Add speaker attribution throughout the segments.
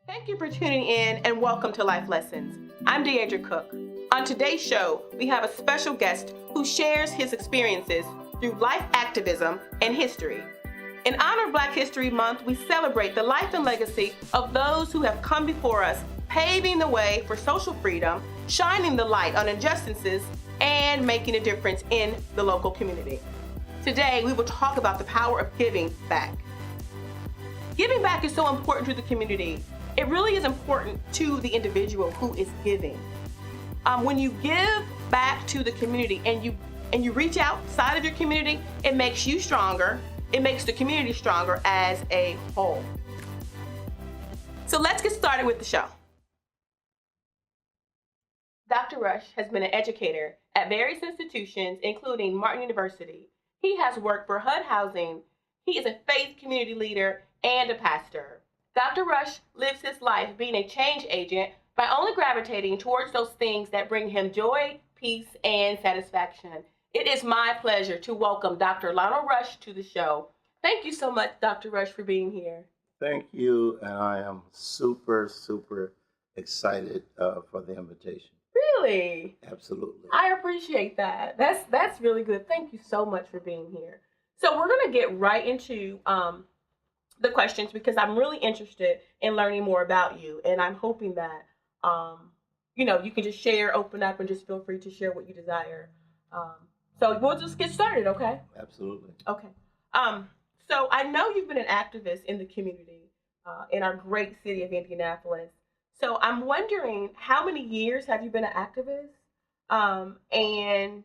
Speaker 1: Thank you for tuning in and welcome to Life Lessons. I'm Deagria Cook. On today's show, we have a special guest who shares his experiences through life activism and history. In honor of Black History Month, we celebrate the life and legacy of those who have come before us, paving the way for social freedom, shining the light on injustices, and making a difference in the local community. Today, we will talk about the power of giving back. Giving back is so important to the community. It really is important to the individual who is giving. When you give back to the community and you reach outside of your community, it makes you stronger. It makes the community stronger as a whole. So let's get started with the show. Dr. Rush has been an educator at various institutions, including Martin University. He has worked for HUD Housing. He is a faith community leader and a pastor. Dr. Rush lives his life being a change agent by only gravitating towards those things that bring him joy, peace, and satisfaction. It is my pleasure to welcome Dr. Lionel Rush to the show. Thank you so much, Dr. Rush, for being here.
Speaker 2: Thank you, and I am super excited for the invitation.
Speaker 1: Really?
Speaker 2: Absolutely.
Speaker 1: I appreciate that. That's really good. Thank you so much for being here. So we're going to get right into the questions because I'm really interested in learning more about you, and I'm hoping that you can just share, open up, and just feel free to share what you desire. So we'll just get started, okay?
Speaker 2: Absolutely.
Speaker 1: Okay. So I know you've been an activist in the community in our great city of Indianapolis. So I'm wondering, how many years have you been an activist? And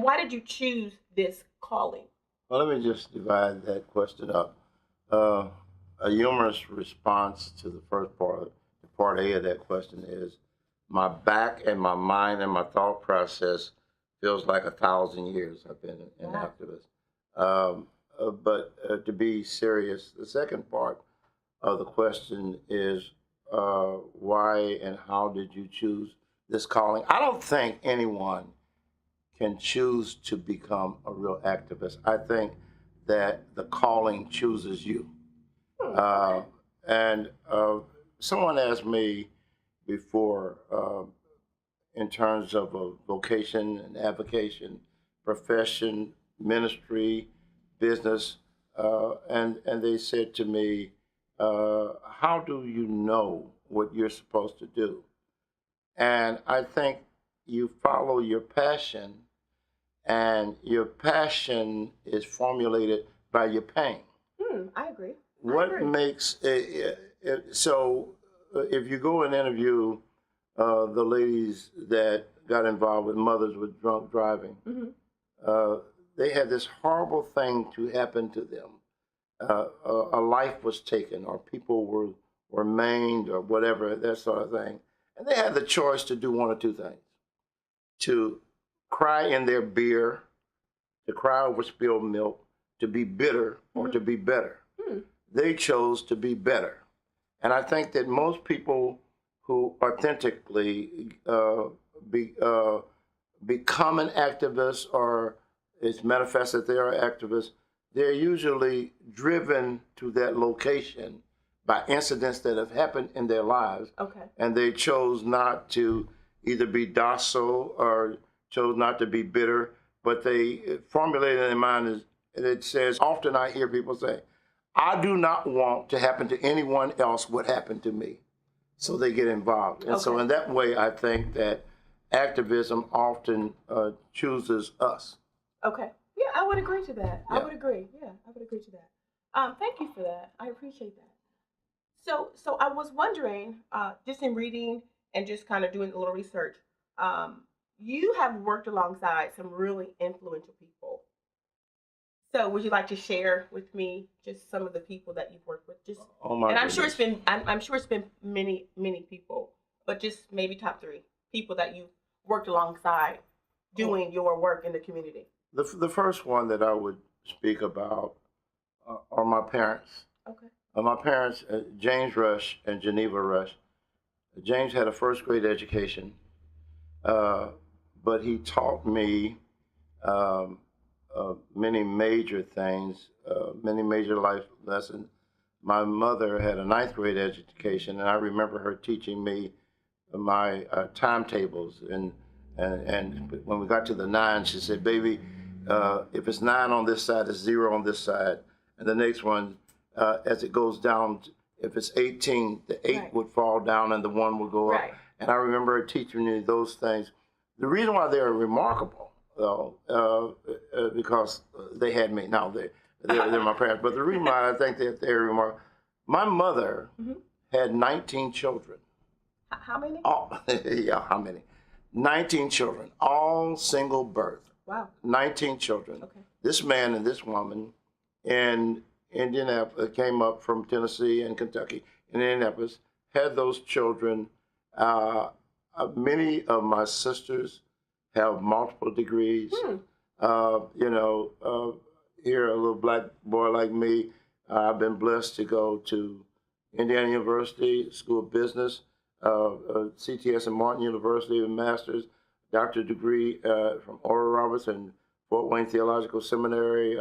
Speaker 1: why did you choose this calling?
Speaker 2: Well, let me just divide that question up. A humorous response to the first part, the part A of that question is, my back and my mind and my thought process feels like 1,000 years I've been an activist. But to be serious, the second part of the question is, why and how did you choose this calling? I don't think anyone can choose to become a real activist. I think that the calling chooses you. And someone asked me before, in terms of a vocation and avocation, profession, ministry, business, and they said to me, how do you know what you're supposed to do? And I think you follow your passion, and your passion is formulated by your pain.
Speaker 1: I agree.
Speaker 2: What makes so if you go and interview the ladies that got involved with mothers with drunk driving, they had this horrible thing to happen to them. A life was taken, or people were maimed, or whatever, that sort of thing. And they had the choice to do one or two things: to cry in their beer, to cry over spilled milk, to be bitter, or to be better. They chose to be better. And I think that most people who authentically become an activist, or it's manifest that they are activists, they're usually driven to that location by incidents that have happened in their lives.
Speaker 1: Okay.
Speaker 2: And they chose not to either be docile or chose not to be bitter, but they formulated in their mind, it says, often I hear people say, I do not want to happen to anyone else what happened to me. So they get involved. And so in that way, I think that activism often chooses us.
Speaker 1: Okay. Yeah, I would agree to that.
Speaker 2: Yeah.
Speaker 1: I would agree. Yeah, I would agree to that. Thank you for that. I appreciate that. So I was wondering, just in reading and just kind of doing a little research, you have worked alongside some really influential people. So would you like to share with me just some of the people that you've worked with? Just, and I'm sure it's been many people, but just maybe top 3 people that you've worked alongside doing your work in the community.
Speaker 2: The first one that I would speak about are my parents.
Speaker 1: Okay.
Speaker 2: My parents, James Rush and Geneva Rush. James had a first grade education, but he taught me many major things, many major life lessons. my mother had a ninth grade education, and I remember her teaching me my timetables. And when we got to the 9, she said, "Baby, if it's 9 on this side, it's 0 on this side, and the next one, as it goes down, if it's 18, the 8
Speaker 1: Right.
Speaker 2: would fall down and the 1 would go up."
Speaker 1: Right.
Speaker 2: And I remember her teaching me those things. The reason why they're remarkable, though, because they had me. Now they're my parents, but the reason why I think that they're remarkable, my mother had 19 children.
Speaker 1: How many?
Speaker 2: Yeah, how many? 19 children, all single birth.
Speaker 1: Wow.
Speaker 2: 19 children.
Speaker 1: Okay.
Speaker 2: This man and this woman in Indianapolis came up from Tennessee and Kentucky. In Indianapolis, had those children. Many of my sisters have multiple degrees. Here, a little black boy like me, I've been blessed to go to Indiana University School of Business, CTS and Martin University, a master's, doctorate degree from Oral Roberts and Fort Wayne Theological Seminary.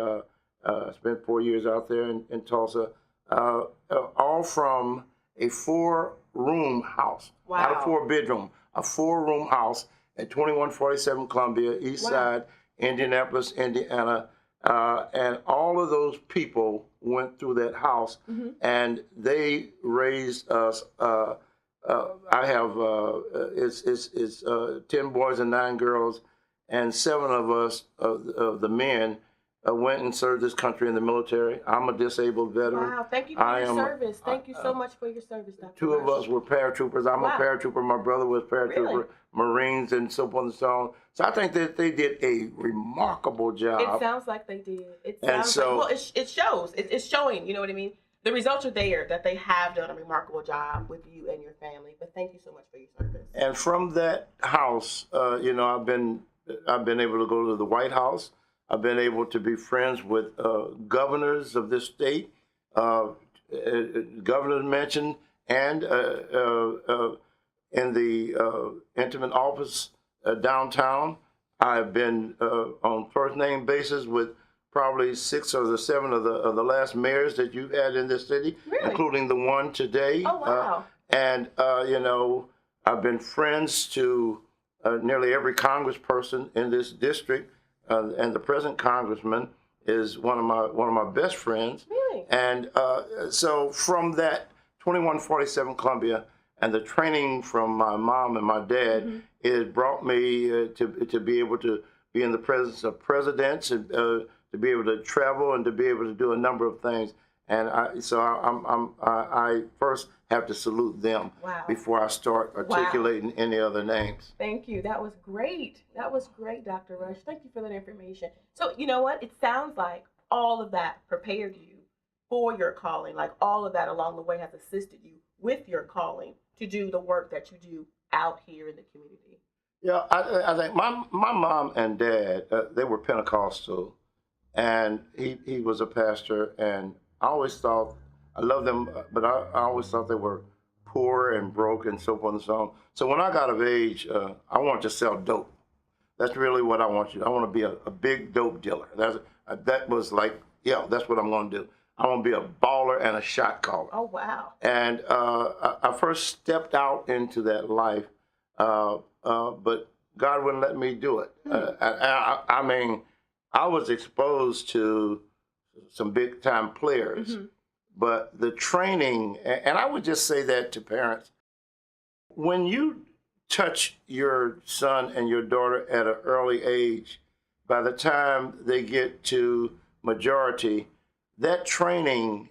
Speaker 2: Spent 4 years out there in Tulsa, all from a 4-room house,
Speaker 1: Wow.
Speaker 2: not a 4-bedroom, a 4-room house at 2147 Columbia, East Side, Indianapolis, Indiana. And all of those people went through that house, and they raised us. I have it's 10 boys and 9 girls, and 7 of us of the men went and served this country in the military. I'm a disabled veteran.
Speaker 1: Wow, thank you for your service. Thank you so much for your service, Dr.
Speaker 2: 2 of us were paratroopers. I'm a paratrooper. My brother was paratrooper,
Speaker 1: Really?
Speaker 2: Marines, and so forth and so on. So I think that they did a remarkable job.
Speaker 1: It sounds like they did. It
Speaker 2: And
Speaker 1: sounds
Speaker 2: so-
Speaker 1: like, well, it shows. It's showing, you know what I mean? The results are there, that they have done a remarkable job with you and your family. But thank you so much for your service.
Speaker 2: And from that house, I've been able to go to the White House. I've been able to be friends with governors of this state, governor's mansion, and in the intimate office downtown. I've been on first name basis with probably 6 or 7 of the last mayors that you've had in this city,
Speaker 1: Really?
Speaker 2: including the one today.
Speaker 1: Oh, wow.
Speaker 2: And I've been friends to nearly every congressperson in this district, and the present congressman is one of my best friends.
Speaker 1: Really?
Speaker 2: And so from that 2147 Columbia and the training from my mom and my dad, it brought me to be able to be in the presence of presidents and to be able to travel and to be able to do a number of things. And I first have to salute them before I start articulating any other names.
Speaker 1: Thank you. That was great. That was great, Dr. Rush. Thank you for that information. So, you know what? It sounds like all of that prepared you for your calling. Like all of that along the way has assisted you with your calling to do the work that you do out here in the community.
Speaker 2: Yeah, I think my mom and dad, they were Pentecostal, and he was a pastor, and I always thought, I love them, but I always thought they were poor and broke and so forth and so on. So when I got of age, I wanted to sell dope. That's really what I want to do. I want to be a big dope dealer. That was like, yeah, that's what I'm going to do. I want to be a baller and a shot caller.
Speaker 1: Oh, wow.
Speaker 2: And I first stepped out into that life, but God wouldn't let me do it. I mean, I was exposed to some big time players, but the training, and I would just say that to parents, when you touch your son and your daughter at an early age, by the time they get to majority, that training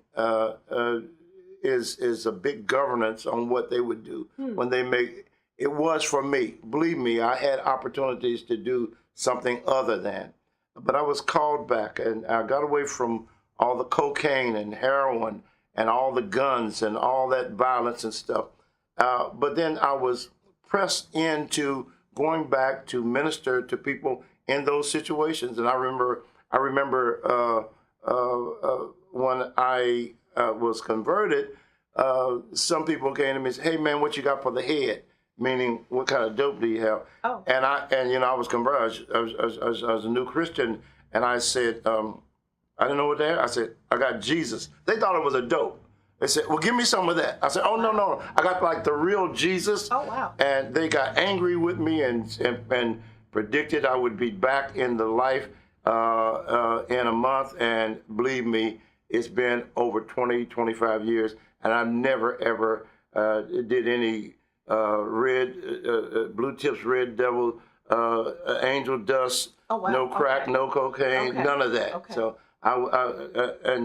Speaker 2: is a big governance on what they would do when they make. It was for me. Believe me, I had opportunities to do something other than, but I was called back, and I got away from all the cocaine and heroin and all the guns and all that violence and stuff. But then I was pressed into going back to minister to people in those situations. And I remember when I was converted, some people came to me and said, "Hey man, what you got for the head?" Meaning, what kind of dope do you have?
Speaker 1: Oh.
Speaker 2: And I was converted. I was a new Christian, and I said, I didn't know what they had. I said, I got Jesus. They thought it was a dope. They said, well, give me some of that. I said, oh, no. I got like the real Jesus.
Speaker 1: Oh, wow.
Speaker 2: And they got angry with me and predicted I would be back in the life in a month. And believe me, it's been over 20, 25 years. And I've never, ever did any Blue Tips, Red Devil, angel dust, no crack, no cocaine, none of that. Okay.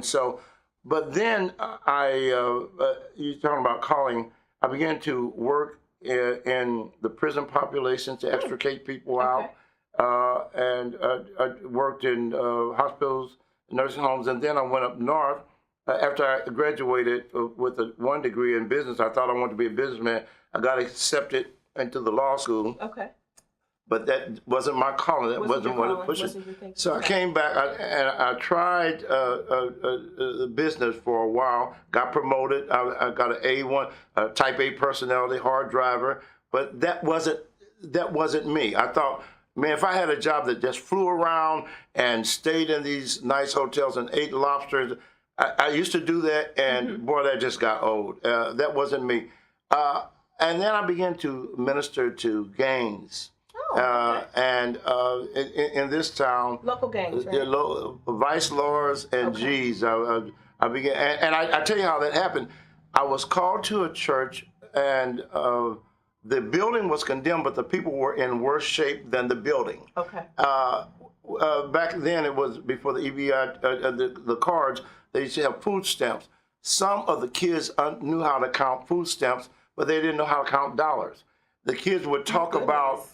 Speaker 2: So but then you're talking about calling. I began to work in the prison population to extricate people out, and I worked in hospitals, nursing homes, and then I went up north. After I graduated with one degree in business, I thought I wanted to be a businessman. I got accepted into the law school. Okay. But that wasn't my calling. That wasn't what it pushed. So I came back and I tried business for a while. Got promoted. I got an A1, type A personality, hard driver. But that wasn't me. I thought, man, if I had a job that just flew around and stayed in these nice hotels and ate lobsters, I used to do that, and boy, that just got old. That wasn't me. And then I began to minister to gangs. And in this town,
Speaker 1: local gangs, right?
Speaker 2: Vice Lords and G's. I began, and I tell you how that happened. I was called to a church, and the building was condemned, but the people were in worse shape than the building. Okay. Back then, it was before the EBI, the cards. They used to have food stamps. Some of the kids knew how to count food stamps, but they didn't know how to count dollars. The kids would talk about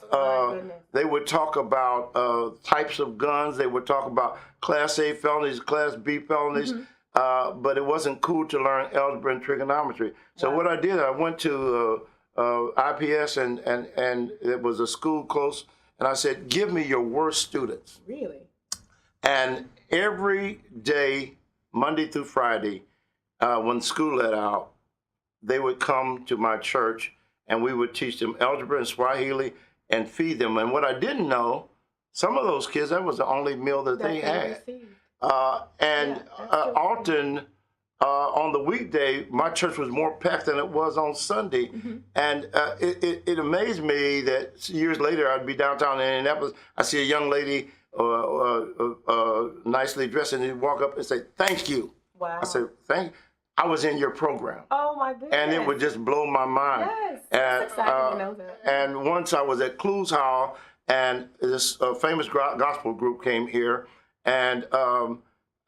Speaker 2: types of guns. They would talk about Class A felonies, Class B felonies, but it wasn't cool to learn algebra and trigonometry. So what I did, I went to IPS, and it was a school close, and I said, give me your worst students.
Speaker 1: Really?
Speaker 2: And every day, Monday through Friday, when school let out, they would come to my church, and we would teach them algebra and Swahili and feed them. And what I didn't know, some of those kids, that was the only meal that they had. Often on the weekday, my church was more packed than it was on Sunday. And it amazed me that years later, I'd be downtown in Indianapolis, I see a young lady nicely dressed, and he'd walk up and say, thank you. Wow. I said, thank you. I was in your program.
Speaker 1: Oh, my goodness.
Speaker 2: And it would just blow my mind.
Speaker 1: Yes, that's exciting to know that.
Speaker 2: And once I was at Clues Hall, and this famous gospel group came here, and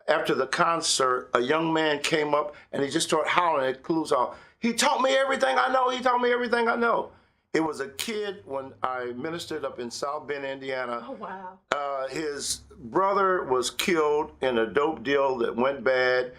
Speaker 2: after the concert, a young man came up, and he just started howling at Clues Hall. He taught me everything I know. He taught me everything I know. It was a kid when I ministered up in South Bend, Indiana.
Speaker 1: Oh, wow.
Speaker 2: His brother was killed in a dope deal that went bad.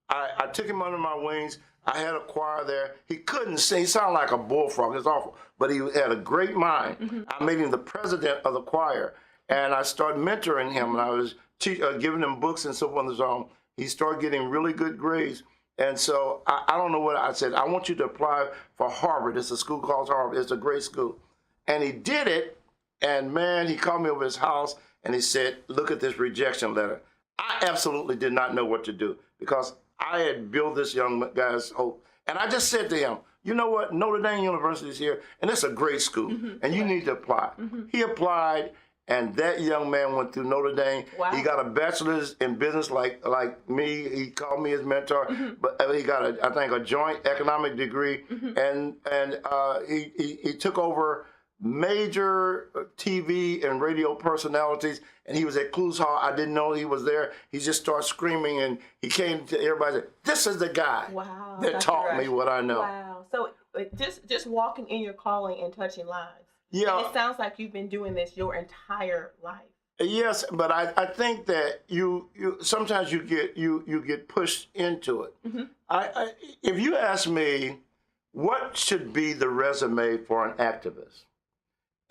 Speaker 2: I took him under my wings. I had a choir there. He couldn't sing. He sounded like a bullfrog. It's awful. But he had a great mind. I made him the president of the choir. And I started mentoring him. And I was giving him books and so forth and so on. He started getting really good grades. And so I don't know what I said. I want you to apply for Harvard. It's a school called Harvard. It's a great school. And he did it. And, man, he called me over his house. And he said, look at this rejection letter. I absolutely did not know what to do because I had built this young guy's hope. And I just said to him, you know what? Notre Dame University is here, and it's a great school, and you need to apply. He applied, and that young man went through Notre Dame. Wow. He got a bachelor's in business like me. He called me his mentor, but he got, I think, a joint economic degree, and he took over major TV and radio personalities, and he was at Clues Hall. I didn't know he was there. He just started screaming, and he came to everybody and said, this is the guy that taught me what I know.
Speaker 1: Wow. So just walking in your calling and touching lives. Yeah. And it sounds like you've been doing this your entire life.
Speaker 2: Yes, but I think that you sometimes you get pushed into it. If you ask me, what should be the resume for an activist?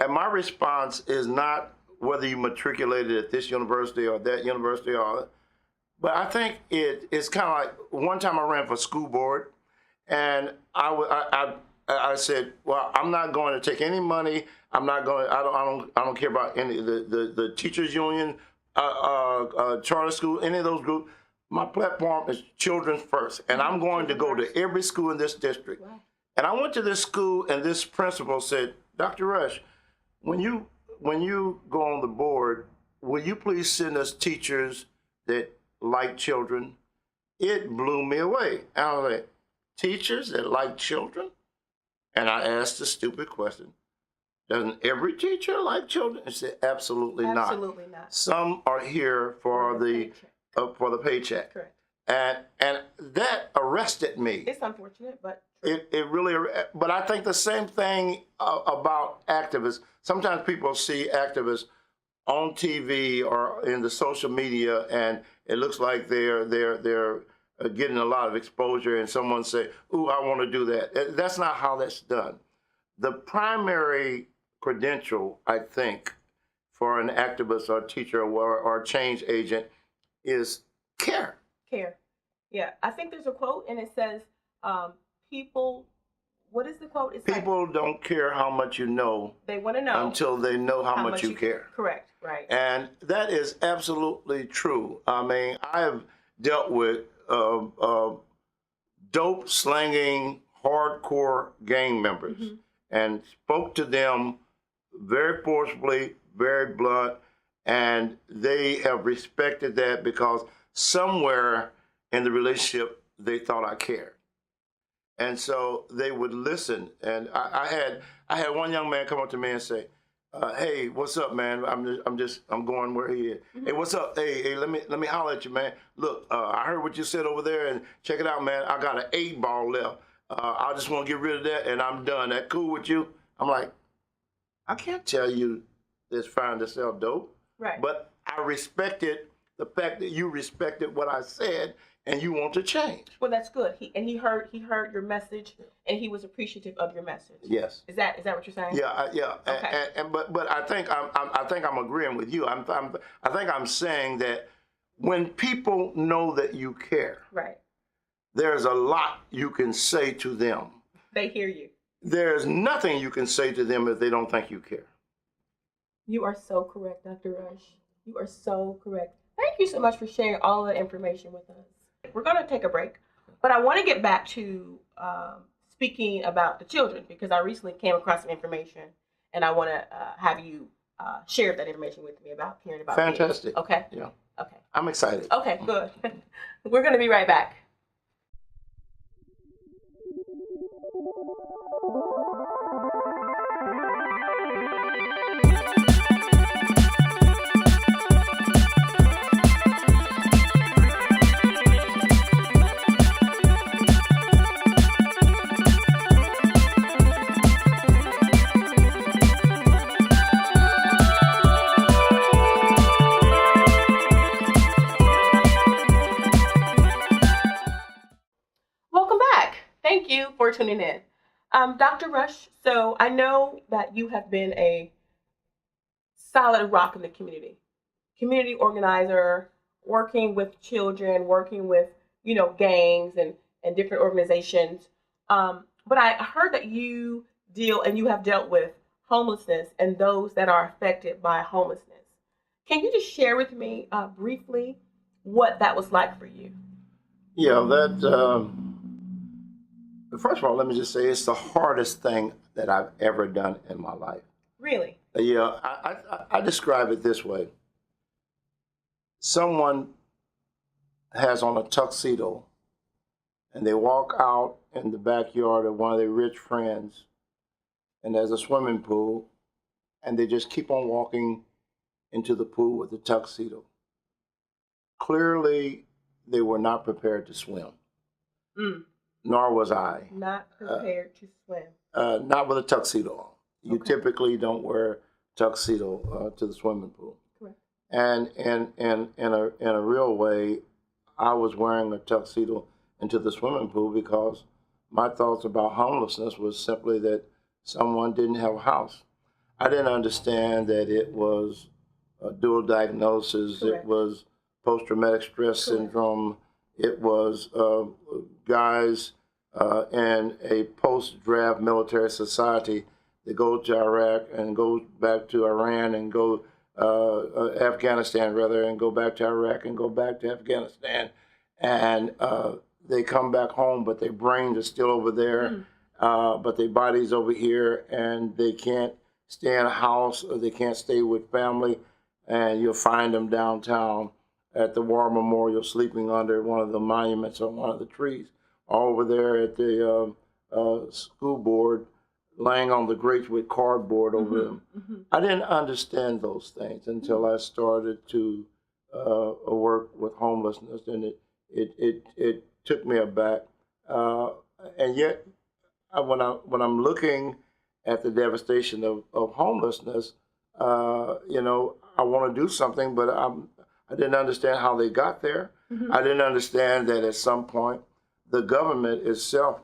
Speaker 2: And my response is not whether you matriculated at this university or that university, but I think it's kind of like one time I ran for school board, and I said, well, I'm not going to take any money. I'm not going. I don't care about any the teachers union, charter school, any of those groups. My platform is children first, and I'm going to go to every school in this district.
Speaker 1: Wow.
Speaker 2: And I went to this school, and this principal said, Dr. Rush, when you go on the board, will you please send us teachers that like children? It blew me away. And I was like, teachers that like children? And I asked the stupid question, doesn't every teacher like children? I said, absolutely not.
Speaker 1: Absolutely not.
Speaker 2: Some are here for the paycheck.
Speaker 1: Correct.
Speaker 2: And that arrested me.
Speaker 1: It's unfortunate, but
Speaker 2: It really, but I think the same thing about activists. Sometimes people see activists on TV or in the social media, and it looks like they're getting a lot of exposure, and someone say, "Ooh, I want to do that." That's not how that's done. The primary credential, I think, for an activist or teacher or change agent is care.
Speaker 1: Care. Yeah, I think there's a quote, and it says, people, what is the quote? It's
Speaker 2: People don't care how much you know.
Speaker 1: They want to know.
Speaker 2: Until they know how much you care.
Speaker 1: Correct, right.
Speaker 2: And that is absolutely true. I mean, I have dealt with dope slanging hardcore gang members and spoke to them very forcibly, very blunt, and they have respected that because somewhere in the relationship they thought I cared. And so they would listen. And I had one young man come up to me and say, "Hey, what's up, man? I'm going where he is. Hey, what's up? Hey, let me holler at you, man. Look, I heard what you said over there, and check it out, man. I got an 8-ball left. I just want to get rid of that, and I'm done. That cool with you?" I'm like, I can't tell you it's fine to sell dope,
Speaker 1: Right.
Speaker 2: but I respected the fact that you respected what I said, and you want to change.
Speaker 1: Well, that's good. He heard your message, and he was appreciative of your message.
Speaker 2: Yes.
Speaker 1: Is that what you're saying?
Speaker 2: Yeah, yeah.
Speaker 1: Okay.
Speaker 2: But I think I'm agreeing with you. I think I'm saying that when people know that you care,
Speaker 1: Right.
Speaker 2: there's a lot you can say to them.
Speaker 1: They hear you.
Speaker 2: There's nothing you can say to them if they don't think you care.
Speaker 1: You are so correct, Dr. Rush. You are so correct. Thank you so much for sharing all of the information with us. We're going to take a break, but I want to get back to speaking about the children because I recently came across some information, and I want to have you share that information with me about hearing about
Speaker 2: Fantastic.
Speaker 1: kids. Okay?
Speaker 2: Yeah.
Speaker 1: Okay.
Speaker 2: I'm excited.
Speaker 1: Okay, good. We're going to be right back. Welcome back. Thank you for tuning in. Dr. Rush, so I know that you have been a solid rock in the community organizer, working with children, working with, gangs and different organizations. But I heard that you have dealt with homelessness and those that are affected by homelessness. Can you just share with me briefly what that was like for you?
Speaker 2: Yeah, that. First of all, let me just say it's the hardest thing that I've ever done in my life.
Speaker 1: Really?
Speaker 2: Yeah, I describe it this way. Someone has on a tuxedo and they walk out in the backyard of one of their rich friends and there's a swimming pool and they just keep on walking into the pool with the tuxedo. Clearly, they were not prepared to swim. Nor was I.
Speaker 1: Not prepared to swim.
Speaker 2: Not with a tuxedo on. You typically don't wear tuxedo to the swimming pool.
Speaker 1: Correct.
Speaker 2: And in a real way, I was wearing a tuxedo into the swimming pool because my thoughts about homelessness was simply that someone didn't have a house. I didn't understand that it was a dual diagnosis.
Speaker 1: Correct.
Speaker 2: It was post-traumatic stress syndrome. It was guys in a post-draft military society that go to Iraq and go back to Iran and go Afghanistan rather, and go back to Iraq and go back to Afghanistan, and they come back home, but their brains are still over there, but their body's over here, and they can't stay in a house or they can't stay with family, and you'll find them downtown at the War Memorial sleeping under one of the monuments on one of the trees, or over there at the school board laying on the grates with cardboard over them. I didn't understand those things until I started to work with homelessness, and it took me aback. And yet, when I'm looking at the devastation of homelessness, you know, I want to do something, but I didn't understand how they got there. I didn't understand that at some point the government itself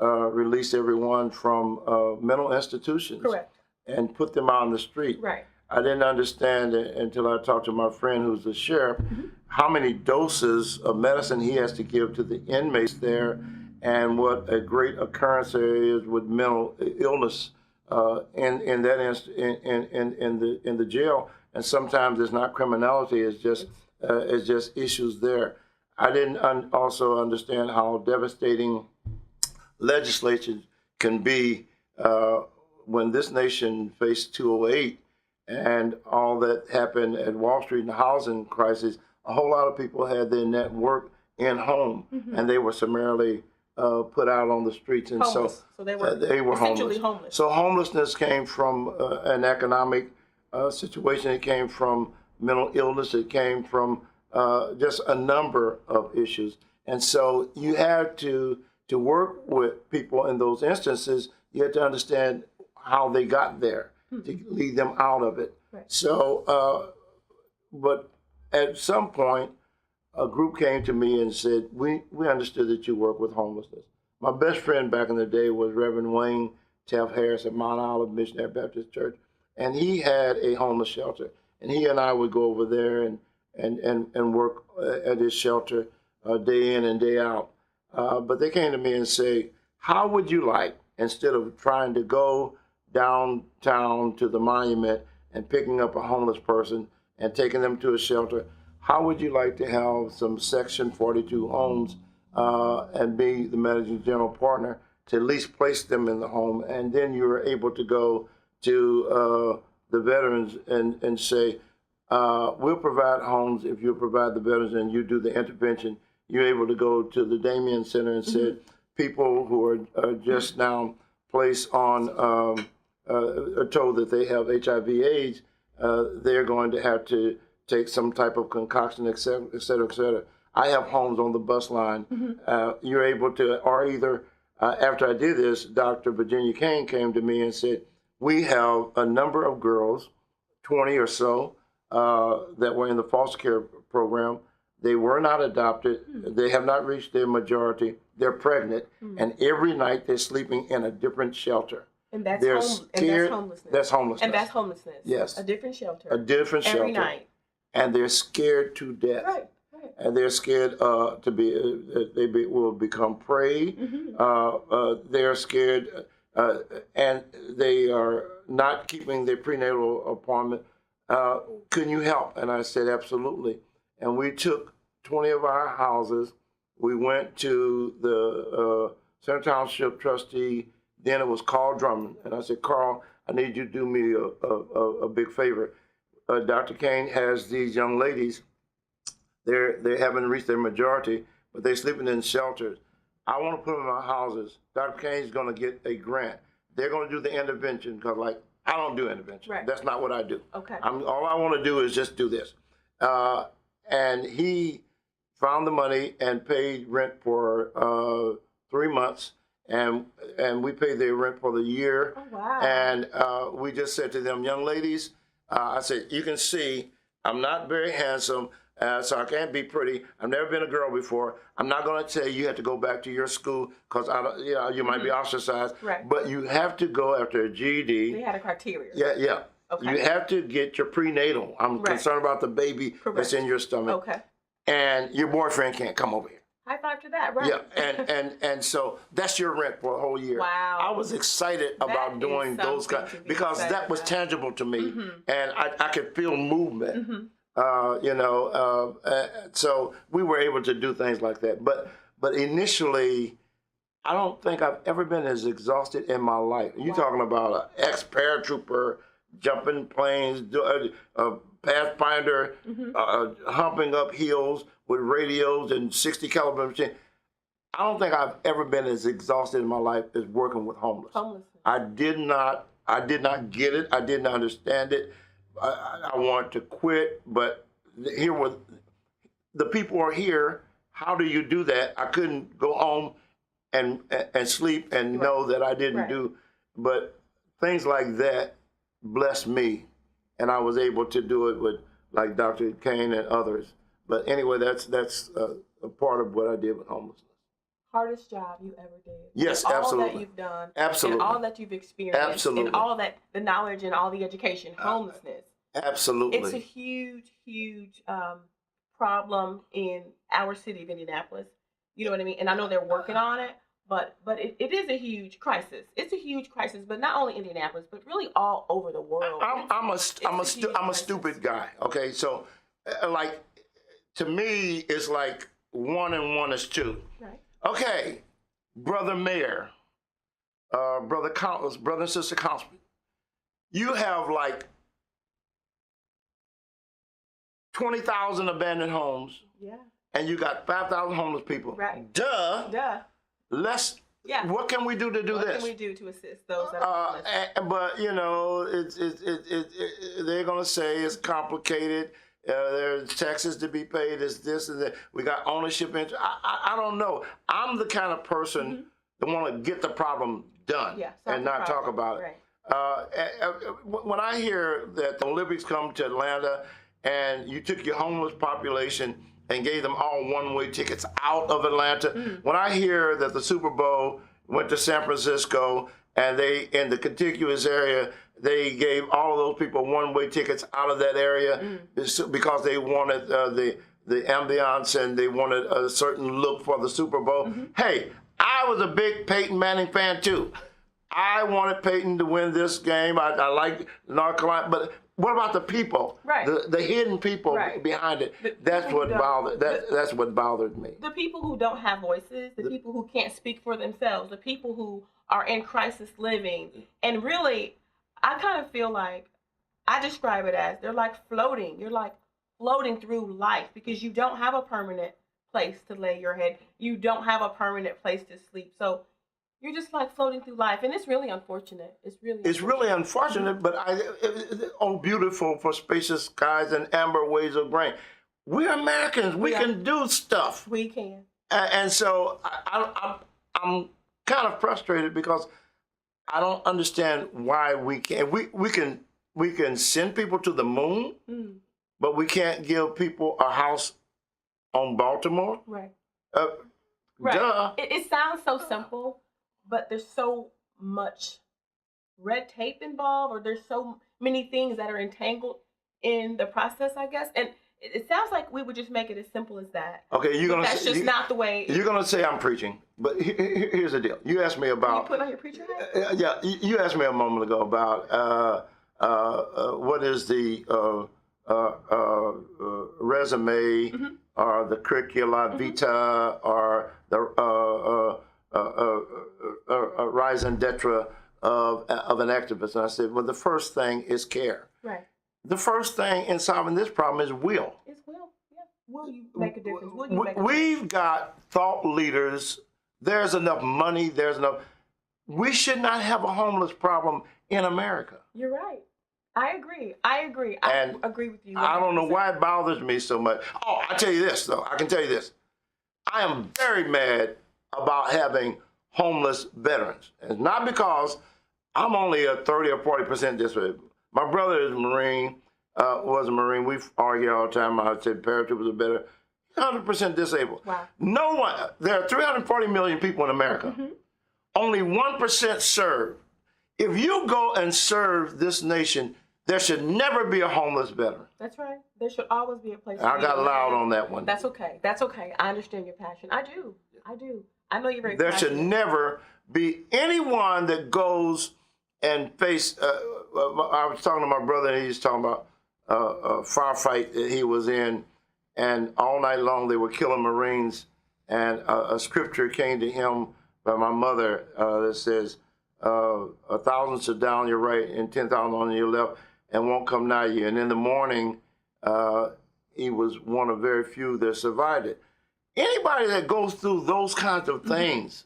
Speaker 2: released everyone from mental institutions.
Speaker 1: Correct.
Speaker 2: And put them out on the street.
Speaker 1: Right.
Speaker 2: I didn't understand it until I talked to my friend who's the sheriff, how many doses of medicine he has to give to the inmates there, and what a great occurrence there is with mental illness in the jail. And sometimes it's not criminality; it's just issues there. I didn't also understand how devastating legislation can be when this nation faced 2008 and all that happened at Wall Street and the housing crisis. A whole lot of people had their net worth in home, and they were summarily put out on the streets, and
Speaker 1: homeless. So they were essentially homeless.
Speaker 2: So homelessness came from an economic situation. It came from mental illness. It came from just a number of issues. And so you had to work with people in those instances. You had to understand how they got there to lead them out of it.
Speaker 1: Right.
Speaker 2: So, but at some point, a group came to me and said, we understood that you work with homelessness. My best friend back in the day was Reverend Wayne Taft Harris at Mount Olive Missionary Baptist Church, and he had a homeless shelter. And he and I would go over there and work at his shelter day in and day out. But they came to me and say, how would you like, instead of trying to go downtown to the monument and picking up a homeless person and taking them to a shelter, how would you like to have some Section 42 homes and be the managing general partner to at least place them in the home? And then you were able to go to the veterans and say, we'll provide homes if you provide the veterans and you do the intervention. You're able to go to the Damien Center and said, people who are just now placed on, are told that they have HIV/AIDS, they're going to have to take some type of concoction, et cetera, et cetera, et cetera. I have homes on the bus line. You're able to, or either, after I did this, Dr. Virginia Kane came to me and said, we have a number of girls, 20 or so, that were in the foster care program. They were not adopted. They have not reached their majority. They're pregnant. And every night they're sleeping in a different shelter.
Speaker 1: And that's,
Speaker 2: they're
Speaker 1: scared, and that's homelessness.
Speaker 2: That's homelessness.
Speaker 1: And that's homelessness.
Speaker 2: Yes.
Speaker 1: A different shelter.
Speaker 2: A different shelter.
Speaker 1: Every night.
Speaker 2: And they're scared to death.
Speaker 1: Right.
Speaker 2: And they're scared to be, will become prey. They're scared, and they are not keeping their prenatal appointment. Can you help? And I said, absolutely. And we took 20 of our houses. We went to the Center Township trustee. Then it was Carl Drummond. And I said, Carl, I need you to do me a big favor. Dr. Kane has these young ladies. They haven't reached their majority, but they're sleeping in shelters. I want to put them in my houses. Dr. Kane's going to get a grant. They're going to do the intervention because, like, I don't do intervention. Right. That's not what I do.
Speaker 1: Okay.
Speaker 2: All I want to do is just do this. And he found the money and paid rent for 3 months, and we paid their rent for the year.
Speaker 1: Oh, wow.
Speaker 2: And we just said to them, young ladies, I said, you can see I'm not very handsome, so I can't be pretty. I've never been a girl before. I'm not going to tell you have to go back to your school because you might be ostracized. Right. But you have to go after a GED.
Speaker 1: They had a criteria.
Speaker 2: Yeah. Okay. You have to get your prenatal. I'm concerned about the baby that's in your stomach. Okay. And your boyfriend can't come over here.
Speaker 1: High five to that, right?
Speaker 2: Yeah, and so that's your rent for a whole year.
Speaker 1: Wow.
Speaker 2: I was excited about doing those kinds because that was tangible to me, and I could feel movement. So we were able to do things like that. But initially, I don't think I've ever been as exhausted in my life. You're talking about an ex-paratrooper, jumping planes, a Pathfinder, humping up hills with radios and 60 caliber machine. I don't think I've ever been as exhausted in my life as working with homeless. I did not get it. I didn't understand it. I wanted to quit, but here was the people are here. How do you do that? I couldn't go home and sleep and know that I didn't do, but things like that blessed me, and I was able to do it with like Dr. Kane and others. But anyway, that's a part of what I did with homelessness.
Speaker 1: Hardest job you ever did.
Speaker 2: Yes,
Speaker 1: all
Speaker 2: absolutely.
Speaker 1: All that you've done.
Speaker 2: Absolutely.
Speaker 1: And all that you've experienced.
Speaker 2: Absolutely.
Speaker 1: And all that, the knowledge and all the education, homelessness.
Speaker 2: Absolutely.
Speaker 1: It's a huge, huge problem in our city of Indianapolis. You know what I mean? And I know they're working on it, but it is a huge crisis. It's a huge crisis, but not only Indianapolis, but really all over the world.
Speaker 2: I'm a stupid guy. Okay, so like to me, it's like 1 and 1 is 2.
Speaker 1: Right.
Speaker 2: Okay, brother mayor, brother and sister councilman, you have like 20,000 abandoned homes. Yeah. And you got 5,000 homeless people. Right. Duh. What can we do to do this?
Speaker 1: What can we do to assist those that are homeless?
Speaker 2: But you know, they're gonna say it's complicated. There's taxes to be paid. It's this and that. We got ownership interest. I don't know. I'm the kind of person that want to get the problem done and not talk about it. Right. When I hear that the Olympics come to Atlanta and you took your homeless population and gave them all one-way tickets out of Atlanta. When I hear that the Super Bowl went to San Francisco and they, in the contiguous area, they gave all of those people one-way tickets out of that area because they wanted the ambiance and they wanted a certain look for the Super Bowl. Hey, I was a big Peyton Manning fan too. I wanted Peyton to win this game. I like North Carolina, but what about the people? Right. The hidden people behind it. That's what bothered. That's what bothered me.
Speaker 1: The people who don't have voices, the people who can't speak for themselves, the people who are in crisis living, and really, I kind of feel like I describe it as they're like floating. You're like floating through life because you don't have a permanent place to lay your head. You don't have a permanent place to sleep. So you're just like floating through life, and it's really unfortunate. It's really unfortunate,
Speaker 2: but beautiful for spacious skies and amber waves of grain. We're Americans. We can do stuff.
Speaker 1: We can.
Speaker 2: And so I'm kind of frustrated because I don't understand why we can't. We can send people to the moon, but we can't give people a house on Baltimore.
Speaker 1: Right.
Speaker 2: Right. Duh.
Speaker 1: It sounds so simple. But there's so much red tape involved, or there's so many things that are entangled in the process, I guess. And it sounds like we would just make it as simple as that.
Speaker 2: Okay,
Speaker 1: that's just not the way.
Speaker 2: You're gonna say I'm preaching, but here's the deal. You asked me about.
Speaker 1: You put on your preacher hat?
Speaker 2: Yeah, you asked me a moment ago about what is the resume or the curricula vitae or the raison d'etre of an activist. And I said, well, the first thing is care. Right. The first thing in solving this problem is will.
Speaker 1: It's will, yeah. Will you make a difference?
Speaker 2: We've got thought leaders. There's enough money. There's enough. We should not have a homeless problem in America.
Speaker 1: You're right. I agree. I agree with you. 100%.
Speaker 2: I don't know why it bothers me so much. Oh, I tell you this, though. I can tell you this. I am very mad about having homeless veterans. It's not because I'm only a 30 or 40% disabled. My brother is a Marine, was a Marine. We argue all the time. I said paratroopers are better. 100% disabled. Wow. No one, there are 340 million people in America. Only 1% serve. If you go and serve this nation, there should never be a homeless veteran.
Speaker 1: That's right. There should always be a place.
Speaker 2: I got loud on that one.
Speaker 1: That's okay. That's okay. I understand your passion. I do. I know you're very
Speaker 2: There
Speaker 1: passionate.
Speaker 2: should never be anyone that goes and face, I was talking to my brother and he's talking about firefight that he was in, and all night long they were killing Marines. And a scripture came to him by my mother that says, 1,000 shall down your right and 10,000 on your left and won't come nigh you. And in the morning, he was one of very few that survived it. Anybody that goes through those kinds of things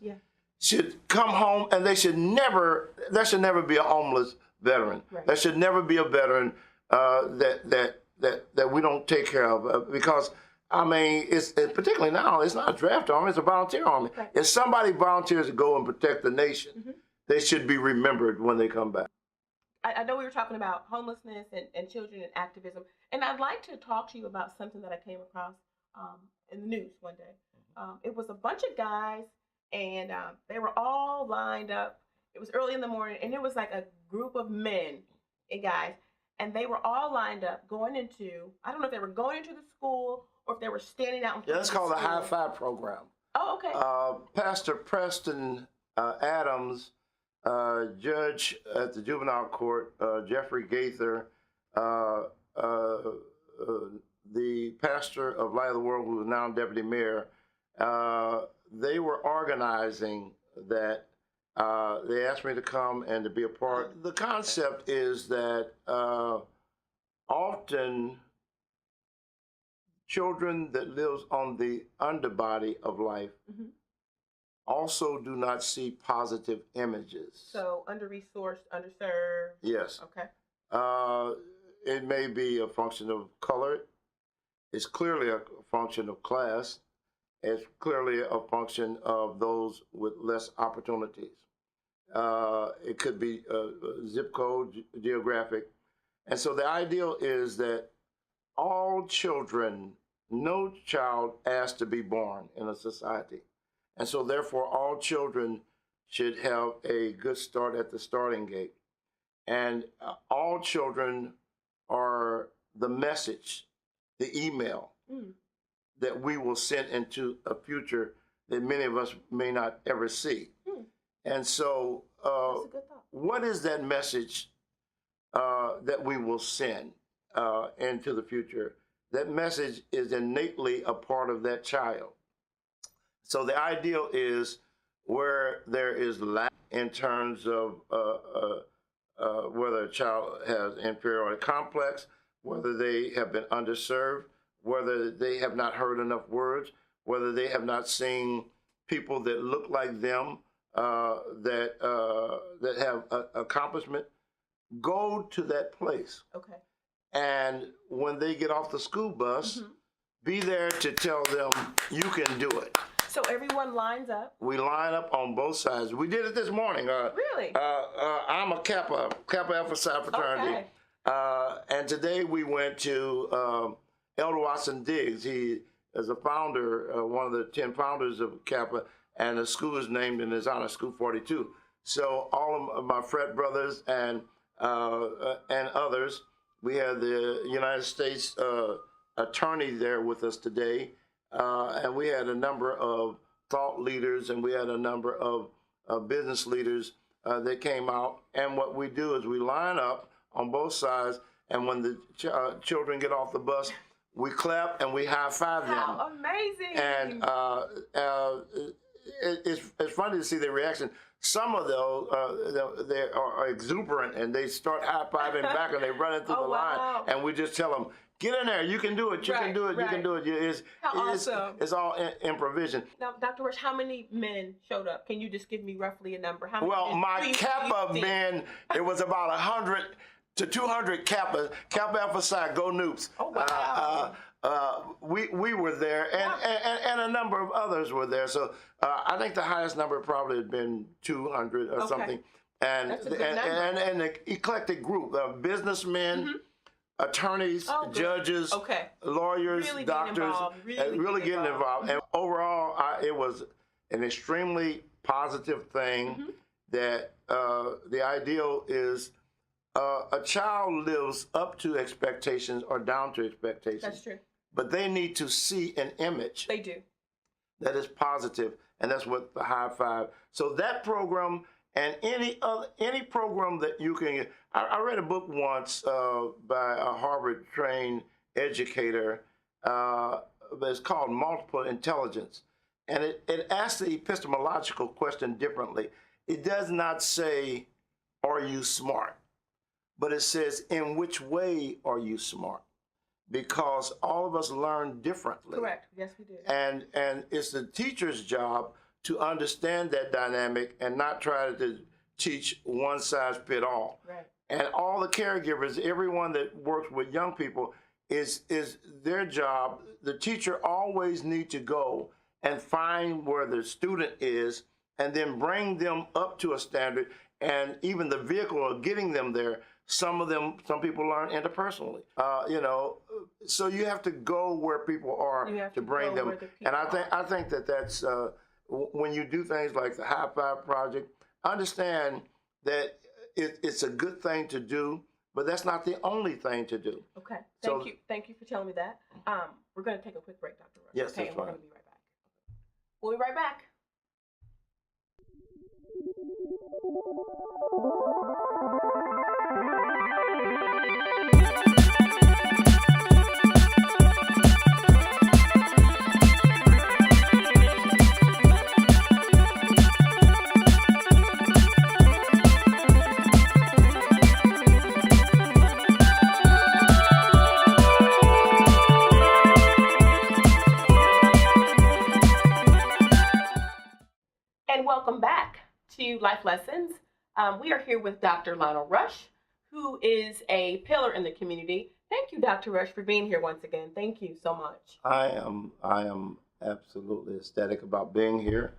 Speaker 2: should come home, and there should never be a homeless veteran.
Speaker 1: Right.
Speaker 2: There should never be a veteran that we don't take care of, because I mean, it's particularly now, it's not a draft army, it's a volunteer army.
Speaker 1: Right.
Speaker 2: If somebody volunteers to go and protect the nation, they should be remembered when they come back.
Speaker 1: I know we were talking about homelessness and children and activism, and I'd like to talk to you about something that I came across in the news one day. It was a bunch of guys, and they were all lined up. It was early in the morning, and it was like a group of men and guys, and they were all lined up going into, I don't know if they were going into the school or if they were standing out in front
Speaker 2: Yeah, that's
Speaker 1: of the
Speaker 2: called the
Speaker 1: school.
Speaker 2: High Five program.
Speaker 1: Oh, okay.
Speaker 2: Pastor Preston Adams, judge at the juvenile court, Jeffrey Gaither, the pastor of Light of the World, who is now deputy mayor, they were organizing that. They asked me to come and to be a part. The concept is that often children that live on the underbody of life also do not see positive images.
Speaker 1: So under-resourced, underserved.
Speaker 2: Yes.
Speaker 1: Okay.
Speaker 2: It may be a function of color. It's clearly a function of class. It's clearly a function of those with less opportunities. It could be zip code, geographic. And so the ideal is that all children, no child asked to be born in a society. And so therefore all children should have a good start at the starting gate. And all children are the message, the email that we will send into a future that many of us may not ever see. And so
Speaker 1: That's a good thought.
Speaker 2: what is that message that we will send into the future? That message is innately a part of that child. So the ideal is where there is lack in terms of whether a child has inferiority complex, whether they have been underserved, whether they have not heard enough words, whether they have not seen people that look like them, that have accomplishment. Go to that place.
Speaker 1: Okay.
Speaker 2: And when they get off the school bus, be there to tell them you can do it.
Speaker 1: So everyone lines up.
Speaker 2: We line up on both sides. We did it this morning.
Speaker 1: Really?
Speaker 2: I'm a Kappa Alpha Psi fraternity.
Speaker 1: Okay.
Speaker 2: And today we went to Elder Watson Diggs. He is a founder, one of the 10 founders of Kappa, and the school is named in his honor, School 42. So all of my frat brothers and others, we had the United States attorney there with us today, and we had a number of thought leaders, and we had a number of business leaders that came out. And what we do is we line up on both sides, and when the children get off the bus, we clap and we high five them.
Speaker 1: How amazing!
Speaker 2: And it's funny to see their reaction. Some of those they are exuberant and they start high fiving back and they run into the line, and we just tell them, "Get in there! You can do it! You can do it! You can do it!"
Speaker 1: Awesome!
Speaker 2: It's all improvisation.
Speaker 1: Now, Dr. Rush, how many men showed up? Can you just give me roughly a number? How many
Speaker 2: Well, my Kappa men, it was about 100 to 200 Kappa Alpha Psi, go Noops.
Speaker 1: Oh wow!
Speaker 2: We were there, and a number of others were there. So I think the highest number probably had been 200 or something. And
Speaker 1: That's a good number.
Speaker 2: and an eclectic group of businessmen, attorneys, judges, lawyers,
Speaker 1: Really
Speaker 2: doctors,
Speaker 1: really
Speaker 2: getting involved. And overall, it was an extremely positive thing. That the ideal is a child lives up to expectations or down to expectations.
Speaker 1: That's true.
Speaker 2: But they need to see an image
Speaker 1: They do.
Speaker 2: that is positive, and that's what the high five. So that program And any program that you can get. I read a book once by a Harvard-trained educator. It's called Multiple Intelligence. And it asks the epistemological question differently. It does not say, are you smart? But it says, in which way are you smart? Because all of us learn differently.
Speaker 1: Correct. Yes, we do.
Speaker 2: And it's the teacher's job to understand that dynamic and not try to teach one size fit all.
Speaker 1: Right.
Speaker 2: And all the caregivers, everyone that works with young people, is their job. The teacher always needs to go and find where the student is and then bring them up to a standard, and even the vehicle of getting them there. Some people learn interpersonally, so you have to go where people are to bring them. And I think that's when you do things like the High Five Project, understand that it's a good thing to do, but that's not the only thing to do.
Speaker 1: Okay, thank you for telling me that. We're going to take a quick break, Dr. Rush.
Speaker 2: Yes,
Speaker 1: okay,
Speaker 2: that's
Speaker 1: and we're
Speaker 2: fine.
Speaker 1: going to be right back. We'll be right back. And welcome back to Life Lessons. We are here with Dr. Lionel Rush, who is a pillar in the community. Thank you, Dr. Rush, for being here once again. Thank you so much.
Speaker 2: I am absolutely ecstatic about being here,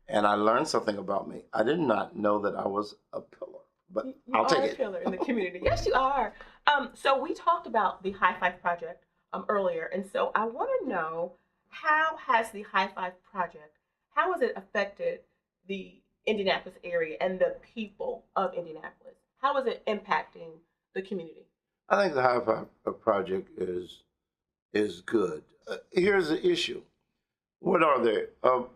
Speaker 2: and I learned something about me. I did not know that I was a pillar, but I'll take it.
Speaker 1: You are a pillar in the community. Yes, you are. So we talked about the High Five Project earlier, and so I want to know, how has the High Five Project, how has it affected the Indianapolis area and the people of Indianapolis? How is it impacting the community?
Speaker 2: I think the High Five Project is good. Here's the issue. What are there?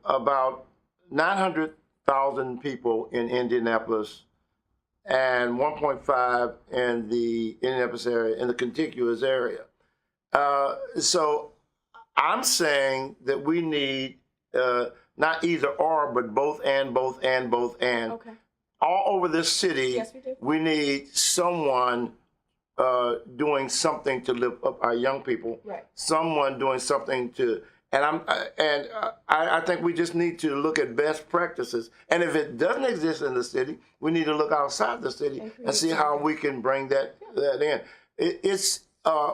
Speaker 2: About 900,000 people in Indianapolis and 1.5 in the Indianapolis area, in the contiguous area. So I'm saying that we need not either or, but both and, both and, both and.
Speaker 1: Okay.
Speaker 2: All over this city,
Speaker 1: Yes, we do.
Speaker 2: We need someone doing something to lift up our young people.
Speaker 1: Right.
Speaker 2: Someone doing something to, I think we just need to look at best practices. And if it doesn't exist in the city, we need to look outside the city and see how we can bring that in.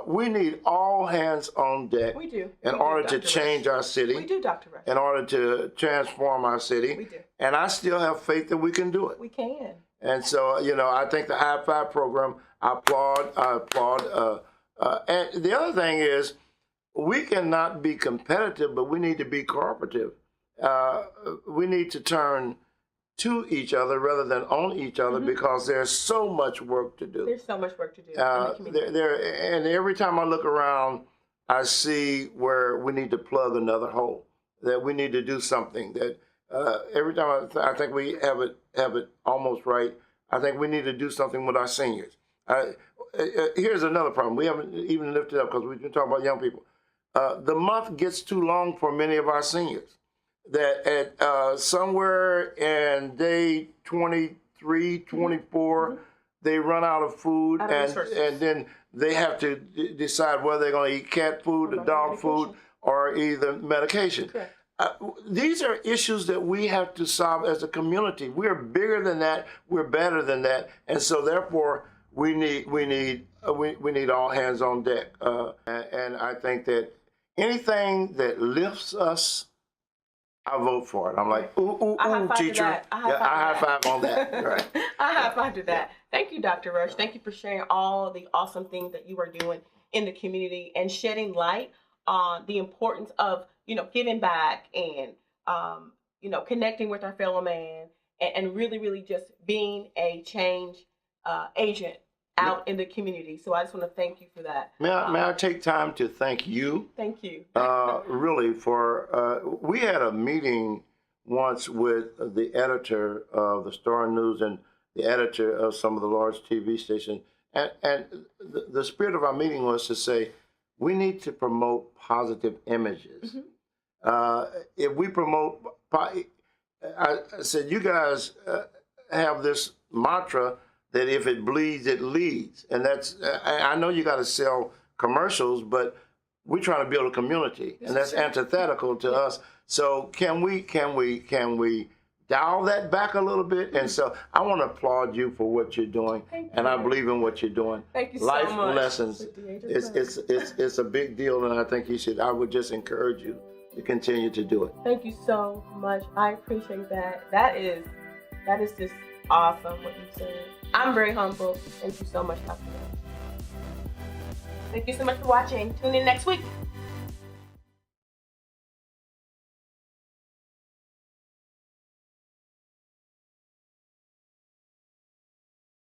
Speaker 2: We need all hands on deck.
Speaker 1: We do.
Speaker 2: In order to change our city.
Speaker 1: We do, Dr. Rush.
Speaker 2: In order to transform our city.
Speaker 1: We do.
Speaker 2: And I still have faith that we can do it.
Speaker 1: We can.
Speaker 2: And so, I think the High Five program, I applaud. And the other thing is, we cannot be competitive, but we need to be cooperative. We need to turn to each other rather than on each other, because there's so much work to do.
Speaker 1: There's so much work to do in the community.
Speaker 2: And every time I look around, I see where we need to plug another hole, that we need to do something. That every time I think we have it almost right. I think we need to do something with our seniors. Here's another problem. We haven't even lifted up, because we've been talking about young people. The month gets too long for many of our seniors. That at somewhere in day 23, 24, they run out of food, and then they have to decide whether they're going to eat cat food, or dog food, or either medication. These are issues that we have to solve as a community. We are bigger than that. We're better than that, and so therefore we need all hands on deck. And I think that anything that lifts us, I vote for it. I'm like, ooh, teacher. I high five on that. Right.
Speaker 1: I high five to that. Thank you, Dr. Rush. Thank you for sharing all the awesome things that you are doing in the community and shedding light on the importance of, giving back and, connecting with our fellow man and really, really just being a change agent out in the community. So I just want to thank you for that.
Speaker 2: May I take time to thank you?
Speaker 1: Thank you.
Speaker 2: Really, for we had a meeting once with the editor of the Star News and the editor of some of the large TV stations. And the spirit of our meeting was to say, we need to promote positive images. If we promote, I said, you guys have this mantra that if it bleeds, it leads. And that's, I know you got to sell commercials, but we're trying to build a community, and that's antithetical to us. So can we dial that back a little bit? And so I want to applaud you for what you're doing, and I believe in what you're doing.
Speaker 1: Thank you
Speaker 2: Life
Speaker 1: so much.
Speaker 2: lessons, it's a big deal, and I think I would just encourage you to continue to do it.
Speaker 1: Thank you so much. I appreciate that. That is just awesome what you said. I'm very humble. Thank you so much, Dr. Thank you so much for watching. Tune in next week.